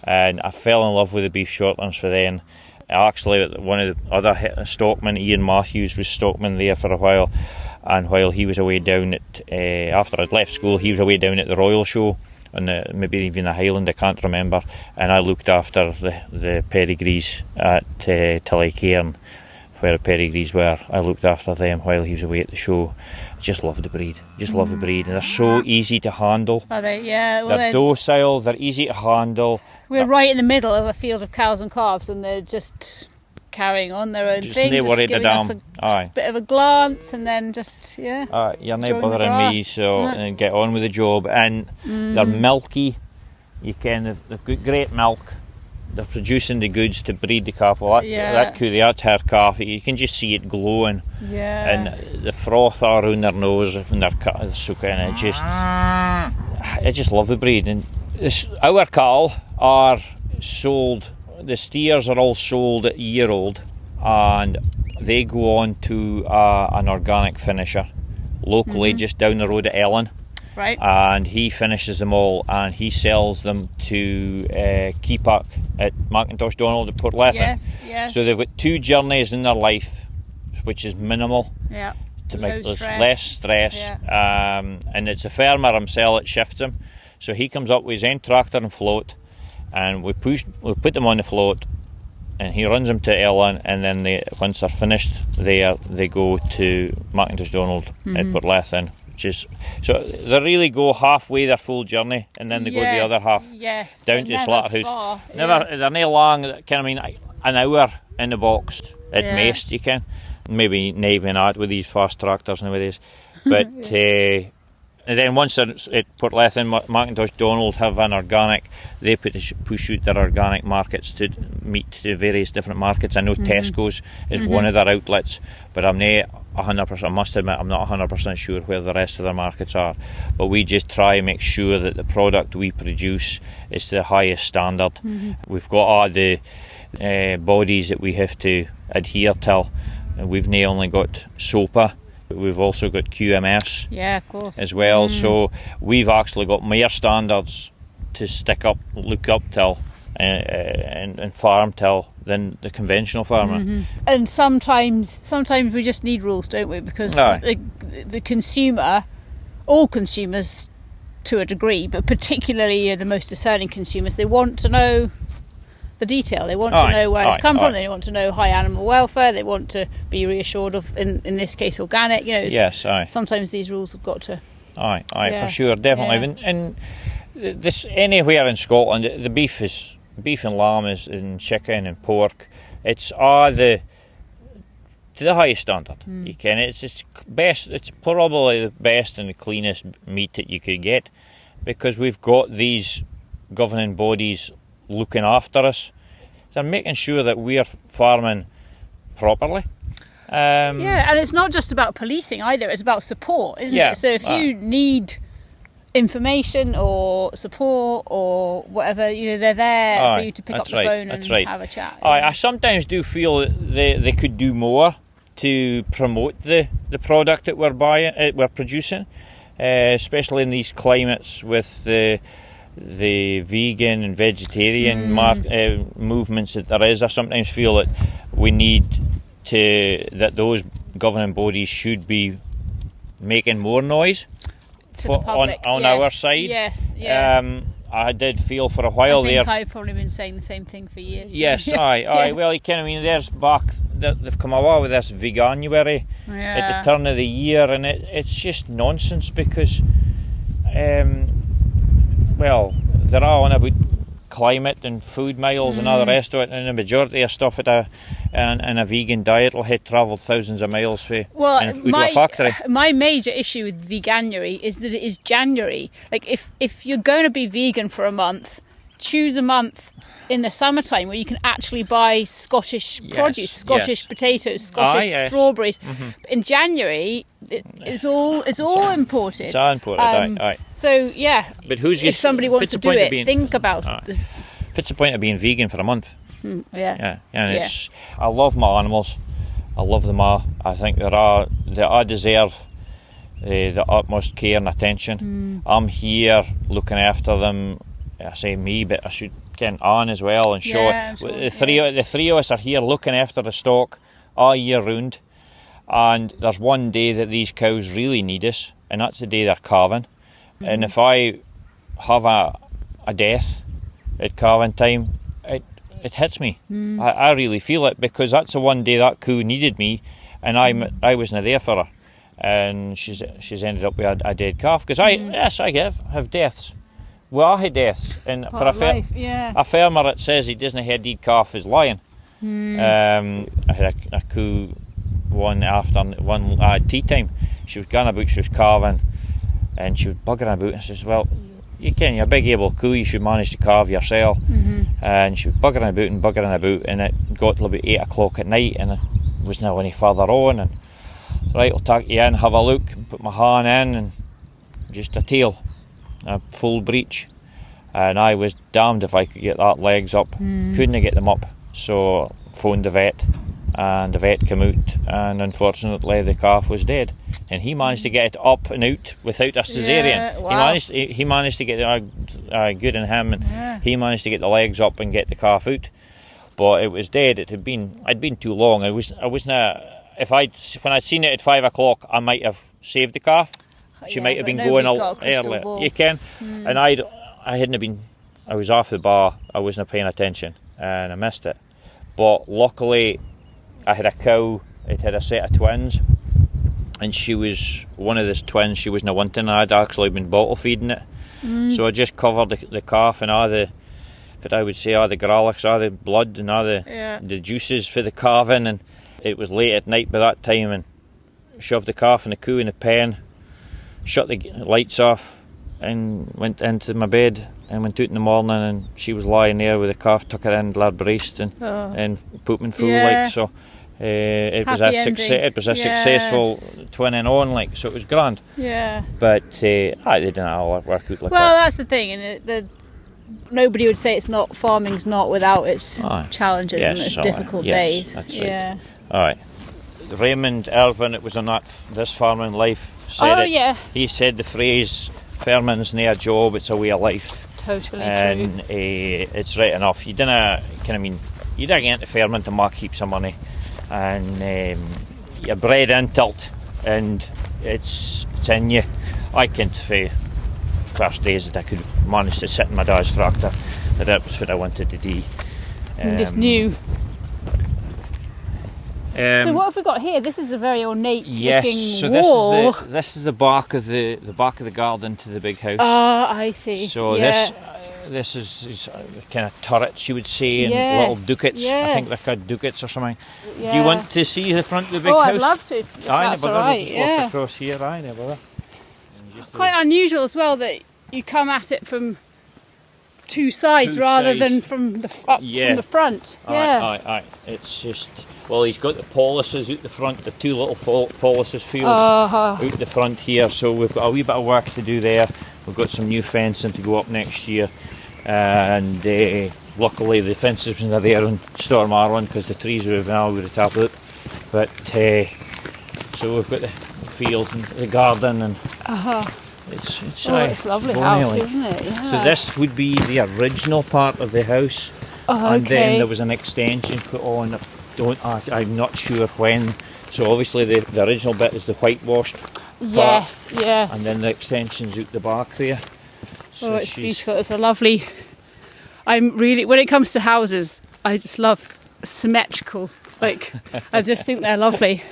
and I fell in love with the beef Shorthorns for then. Actually, one of the other stockmen, Ian Matthews, was stockman there for a while, and while he was away down at, after I'd left school, he was away down at the Royal Show, and maybe even the Highland, I can't remember, and I looked after the pedigrees at Tillycairn, where the pedigrees were. I looked after them while he was away at the show. I just love the breed. And they're so easy to handle. Are they? Yeah. Well, they're docile, they're easy to handle. We're right in the middle of a field of cows and calves, and they're just carrying on their own thing, just giving us a bit of a glance, and then just, you're not bothering me, and get on with the job. And they're milky. They've got great milk. They're producing the goods to breed the calf. Well, that's her calf. You can just see it glowing. Yeah. And the froth around their nose when they're sucking. I just love the breed. And our cattle are sold. The steers are all sold at year-old, and they go on to an organic finisher locally just down the road at Ellen. Right. And he finishes them all, and he sells them to Keepak at Macintosh Donald at Portlethen. Yes. So they've got 2 journeys in their life, which is minimal. Yeah. To make less stress. Yeah. And it's a farmer himself that shifts them. So he comes up with his own tractor and float, and we put them on the float, and he runs them to Ellen, and then once they're finished there, they go to Macintosh Donald at Portlethen. So they really go halfway their full journey, and then they go the other half down to the slaughterhouse. They're not long. An hour in the box at most. You can maybe not even that with these fast tractors nowadays. But and then once they're at Portlethen, Macintosh Donald have an organic. They push out their organic markets to meet the various different markets. I know Tesco's is one of their outlets, but I'm not 100%. I must admit, I'm not 100% sure where the rest of their markets are. But we just try and make sure that the product we produce is to the highest standard. We've got all the bodies that we have to adhere to. And we've not only got SOPA, but we've also got QMS of course. as well. So we've actually got more standards to look up till and farm till than the conventional farmer. And sometimes we just need rules, don't we? Because the consumer, all consumers to a degree, but particularly the most discerning consumers, they want to know the detail. They want to know where it's come from. They want to know high animal welfare. They want to be reassured of, in this case, organic. Sometimes these rules have got to. For sure, definitely. And this anywhere in Scotland, the beef and lamb and chicken and pork. It's all to the highest standard. You can. It's best. It's probably the best and the cleanest meat that you could get, because we've got these governing bodies looking after us. They're making sure that we're farming properly. And it's not just about policing either, it's about support, isn't it? So if you need information or support or whatever, they're there for you to pick up the phone and have a chat. I sometimes do feel that they could do more to promote the product that we're producing, especially in these climates with the vegan and vegetarian movements that there is. I sometimes feel that we need that those governing bodies should be making more noise on our side. I did feel for a while there. I've probably been saying the same thing for years. Yes, aye. Well, they've come along with this veganuary at the turn of the year, and it's just nonsense because. They're all on about climate and food miles and all the rest of it, and the majority of stuff in a vegan diet will travel thousands of miles to a factory. My major issue with veganuary is that it is January. Like if you're going to be vegan for a month, choose a month in the summertime where you can actually buy Scottish produce, Scottish potatoes, Scottish strawberries. In January, it's all imported. It's all imported. So but if somebody wants to do it, think about it. What's the point of being vegan for a month? It's. I love my animals. I love them all. I think they all deserve the utmost care and attention. I'm here looking after them. I say me, but I should get on as well and show it. The three of us are here looking after the stock all year round, and there's one day that these cows really need us, and that's the day they're calving. And if I have a death at calving time, it hits me. I really feel it, because that's the one day that cow needed me, and I wasn't there for her, and she's ended up with a dead calf. Because I have deaths. We all had deaths, and for a farmer that says he doesn't have a dead calf is lying. I had a cow one tea time. She was going about, she was calving, and she was buggering about, and says, "Well, you're a big able cow, you should manage to calve yourself." And she was buggering about, and it got to about 8 o'clock at night, and I wasn't any further on, and right, I'll take you in, have a look, and put my hand in, and just a tail. A full breech, and I was damned if I could get that legs up. Couldn't get them up, so phoned the vet, and the vet came out, and unfortunately the calf was dead. And he managed to get it up and out without a cesarean. Yeah, wow. He managed to get good in him, and he managed to get the legs up and get the calf out. But it was dead. I'd been too long. I wasn't. When I'd seen it at 5 o'clock, I might have saved the calf. She might have been going a little earlier. You can. And I hadn't been. I was off the bar. I wasn't paying attention, and I missed it. But luckily, I had a cow. It had a set of twins, and she was one of the twins. She wasn't wanting. I'd actually been bottle feeding it, so I just covered the calf and all the, what I would say, all the growlix, all the blood and all the juices for the calving. And it was late at night by that time, and shoved the calf and the cow in the pen, shut the lights off, and went into my bed. And went out in the morning, and she was lying there with the calf, took her in her breast and pooping full, like, so. It was a successful twinning on, like, so it was grand. Yeah. But they didn't all work out like well, that's the thing, and nobody would say farming's not without its challenges and its difficult days. That's right. All right. Raymond Irvin, it was on this farming life, said he said the phrase, farming's nae a job, it's a way of life. Totally and true. It's right enough. You didn't get into farming to make heaps of money, and you're bred into it, and it's in you. I can't say first days that I could manage to sit in my dad's tractor, that was what I wanted to do. Just new. So what have we got here? This is a very ornate looking wall. This is the back of the garden to the big house. Oh, I see. So this is kind of turrets, you would say, and little ducats. I think they're called ducats or something. Yeah. Do you want to see the front of the big house? I'd love to. That's all right. Just walk across here. Quite unusual as well that you come at it from two sides rather than from the from the front. Aye. It's just, well, he's got the policies out the front, the two little policies fields out the front here, so we've got a wee bit of work to do there. We've got some new fencing to go up next year, and luckily the fences are there on Storm Arwen because the trees would have been all over the top of it. But so we've got the field and the garden, and it's a lovely house, isn't it? Yeah. So this would be the original part of the house, and then there was an extension put on. I'm not sure when. So obviously the original bit is the whitewashed part. Yes. And then the extension's out the back there. So it's beautiful. It's a lovely. When it comes to houses, I just love symmetrical. Like, I just think they're lovely.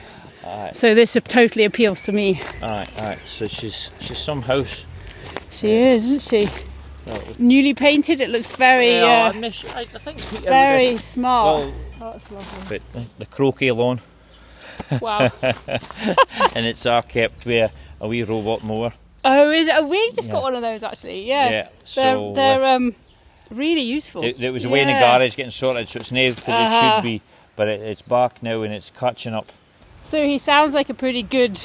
So this totally appeals to me. Alright. So she's some house. She is, isn't she? Newly painted. It looks very. I think very smart. Well, that's lovely. But the croquet lawn. Wow. And it's all kept with a wee robot mower. Oh, is it? Oh, we've just got one of those actually. Yeah. So they're really useful. It was away in the garage getting sorted, so it's now that it should be, but it's back now and it's catching up. So he sounds like a pretty good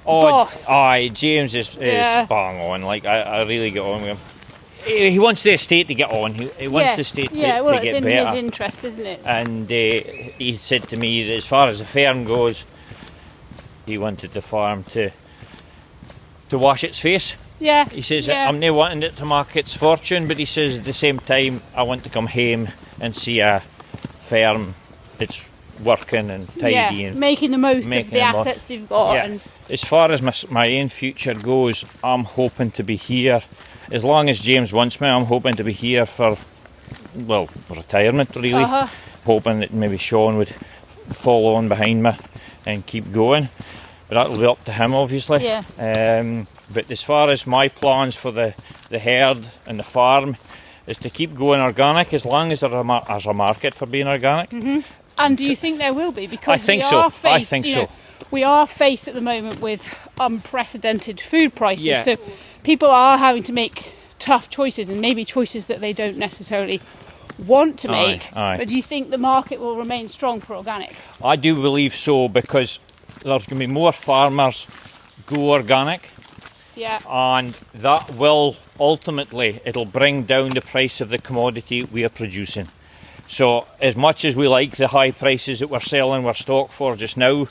boss. James is bang on. Like I really get on with him. He wants the estate to get on. He wants the estate to get better. It's in his interest, isn't it? And he said to me that as far as the farm goes, he wanted the farm to wash its face. Yeah. He says, I'm not wanting it to mark its fortune, but he says at the same time, I want to come home and see a farm that's working and tidy and making the most of the assets you've got. Yeah. And as far as my own future goes, I'm hoping to be here. As long as James wants me, I'm hoping to be here for, retirement really. Hoping that maybe Sean would follow on behind me and keep going. But that'll be up to him, obviously. Yes. But as far as my plans for the herd and the farm is to keep going organic as long as there's a market for being organic. Mm-hmm. And do you think there will be? Because I think so. We are faced at the moment with unprecedented food prices. Yeah. So people are having to make tough choices, and maybe choices that they don't necessarily want to make. But do you think the market will remain strong for organic? I do believe so, because there's going to be more farmers go organic. Yeah. And that will ultimately, it'll bring down the price of the commodity we are producing. So as much as we like the high prices that we're selling our stock for just now,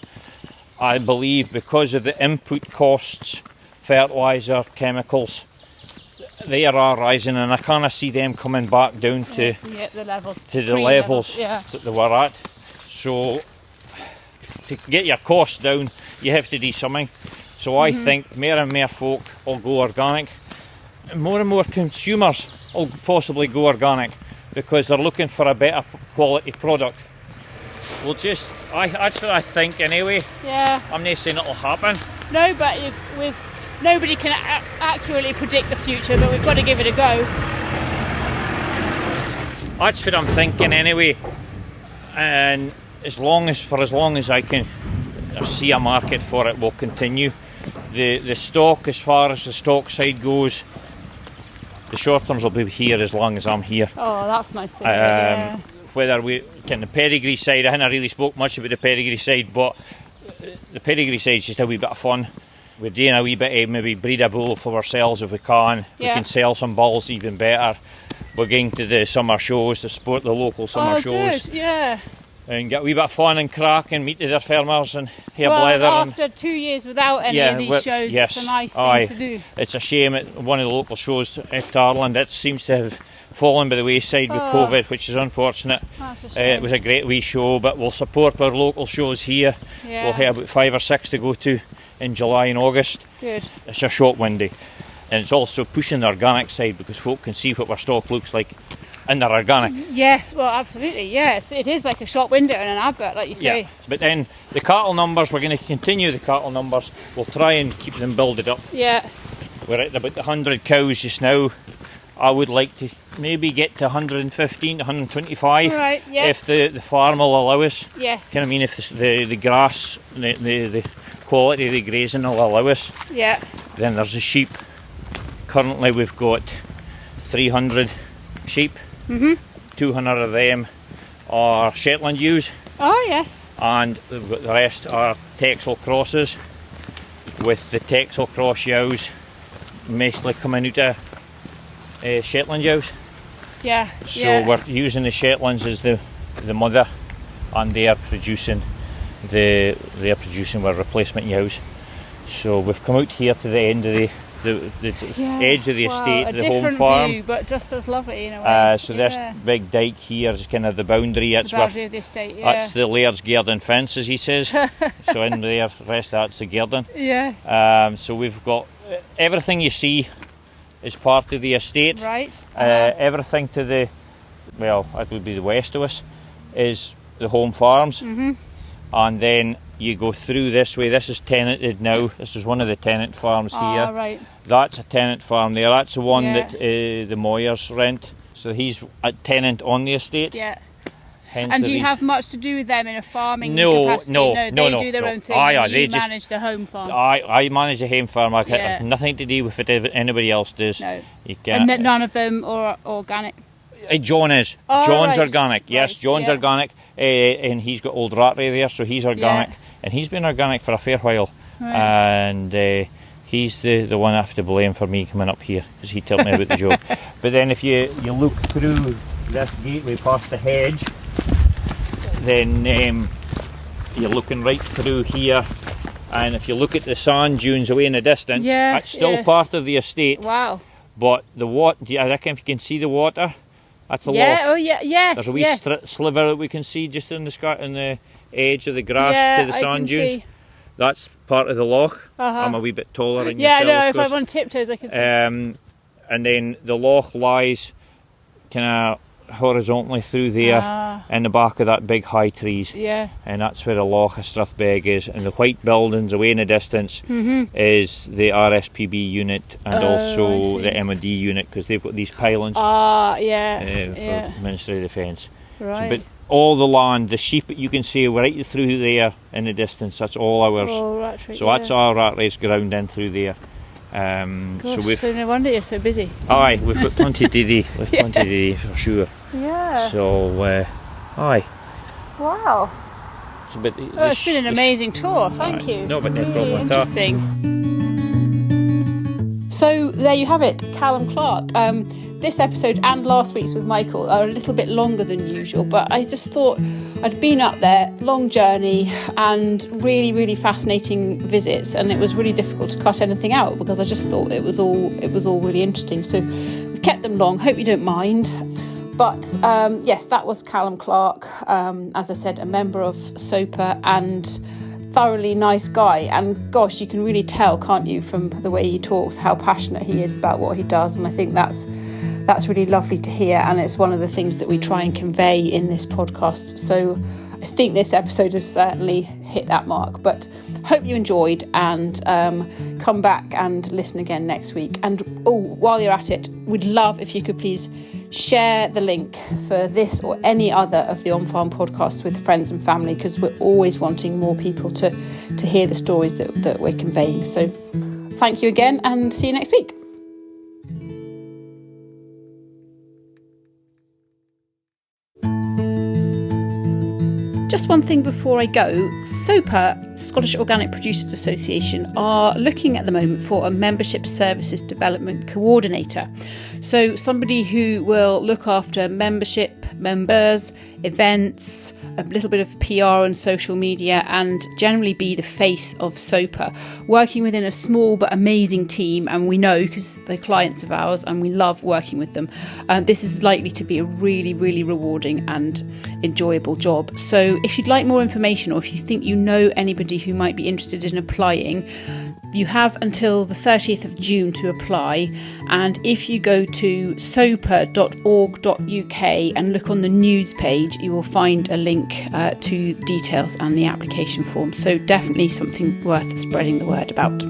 I believe because of the input costs, fertiliser, chemicals, they are rising, and I kind of see them coming back down to the levels, that they were at. So to get your costs down, you have to do something. So I think more and more folk will go organic. More and more consumers will possibly go organic because they're looking for a better quality product. We'll just, that's what I think anyway. Yeah. I'm not saying it'll happen. No, but nobody can accurately predict the future, but we've got to give it a go. That's what I'm thinking anyway. And for as long as I can see a market for it, will continue. The stock, as far as the stock side goes, the short terms will be here as long as I'm here. Oh, that's nice to hear. Whether we can the pedigree side, I haven't really spoke much about the pedigree side, but the pedigree side is just a wee bit of fun. We're doing a wee bit of maybe breed a bull for ourselves if we can. If we can sell some bulls, even better. We're going to the summer shows to support the local summer shows. Good, yeah. And get a wee bit of fun and crack and meet the other farmers and hear well, blether. After 2 years without any of these shows, yes, it's a nice thing to do. It's a shame at one of the local shows at Ireland, it seems to have fallen by the wayside with COVID, which is unfortunate. That's a shame. It was a great wee show, but we'll support our local shows here. Yeah. We'll have about 5 or 6 to go to in July and August. Good. It's a short window. And it's also pushing the organic side because folk can see what our stock looks like and they're organic. Yes, well, absolutely, yes. It is like a shop window and an advert, like you say. Yeah, but then the cattle numbers, we're going to continue the cattle numbers. We'll try and keep them builded up. Yeah. We're at about 100 cows just now. I would like to maybe get to 115 to 125 right, yeah. if the farm will allow us. Yes. Can I mean if the grass, the quality of the grazing will allow us. Yeah. Then there's the sheep. Currently we've got 300 sheep. 200 of them are Shetland ewes. Oh yes. And the rest are Texel crosses, with the Texel cross ewes mostly coming out of Shetland ewes. Yeah. So we're using the Shetlands as the mother, and they are producing our replacement ewes. So we've come out here to the end of the edge of the estate, the home farm. View, but just as lovely in a way. So this big dike here is kind of the boundary. The boundary of the estate. Yeah. That's the Laird's Garden fence, as he says. So in there, the rest of that's the garden. Yes. So we've got everything you see is part of the estate. Right. Everything to it would be the west of us, is the home farms. And then you go through this way. This is tenanted now. This is one of the tenant farms here. Right. That's a tenant farm there. That's the one that the Moyers rent. So he's a tenant on the estate. Yeah. Hence and do you have much to do with them in a farming capacity? No. They do their own thing. You manage the home farm. I manage the home farm. I have nothing to do with it if anybody else does. No. You can't. And none of them are organic? John is. Oh, John's right. organic. Yes, John's organic. And he's got old Rattray there, so he's organic. And he's been organic for a fair while. Right. And he's the one I have to blame for me coming up here, because he told me about the job. But then if you look through this gateway past the hedge, then you're looking right through here. And if you look at the sand dunes away in the distance, that's still part of the estate. Wow. But the water, I reckon if you can see the water, that's a loch. Oh yeah, yes. There's a wee sliver that we can see just in the edge of the grass to the sand dunes. See. That's part of the loch. I'm a wee bit taller than Yeah, yourself. no, if I'm on tiptoes I can see. And then the loch lies kind of horizontally through there in the back of that big high trees. Yeah. And that's where the loch of Strathbeg is. And the white buildings away in the distance is the RSPB unit and also the MOD unit, because they've got these pylons for Ministry of Defence. Right. So, but all the land, the sheep that you can see right through there in the distance, that's all ours. Rattray, that's our Rattray's ground in through there. So no wonder you're so busy. Aye, we've got plenty to do. We've plenty to do for sure. Yeah. So, aye. Wow. It's been an amazing tour. Thank you. No, but no problem. Interesting. So there you have it, Calum Clark. this episode and last week's with Michael are a little bit longer than usual, but I just thought I'd been up there, long journey and really, really fascinating visits, and it was really difficult to cut anything out because I just thought it was all really interesting. So we've kept them long, hope you don't mind. But yes, that was Calum Clark, as I said, a member of SOPA and thoroughly nice guy. And gosh, you can really tell, can't you, from the way he talks, how passionate he is about what he does. And I think that's really lovely to hear. And it's one of the things that we try and convey in this podcast. So I think this episode has certainly hit that mark. But hope you enjoyed, and come back and listen again next week. And while you're at it, we'd love if you could please share the link for this or any other of the OnFARM podcasts with friends and family, because we're always wanting more people to hear the stories that we're conveying. So thank you again, and see you next week. Just one thing before I go, SOPA, Scottish Organic Producers Association, are looking at the moment for a Membership Services Development Coordinator. So somebody who will look after membership, members, events, a little bit of PR and social media, and generally be the face of SOPA, working within a small but amazing team. And we know, because they're clients of ours and we love working with them, this is likely to be a really, really rewarding and enjoyable job. So if you'd like more information, or if you think you know anybody who might be interested in applying, you have until the 30th of June to apply. And if you go to sopa.org.uk and look on the news page, you will find a link to details and the application form. So definitely something worth spreading the word about.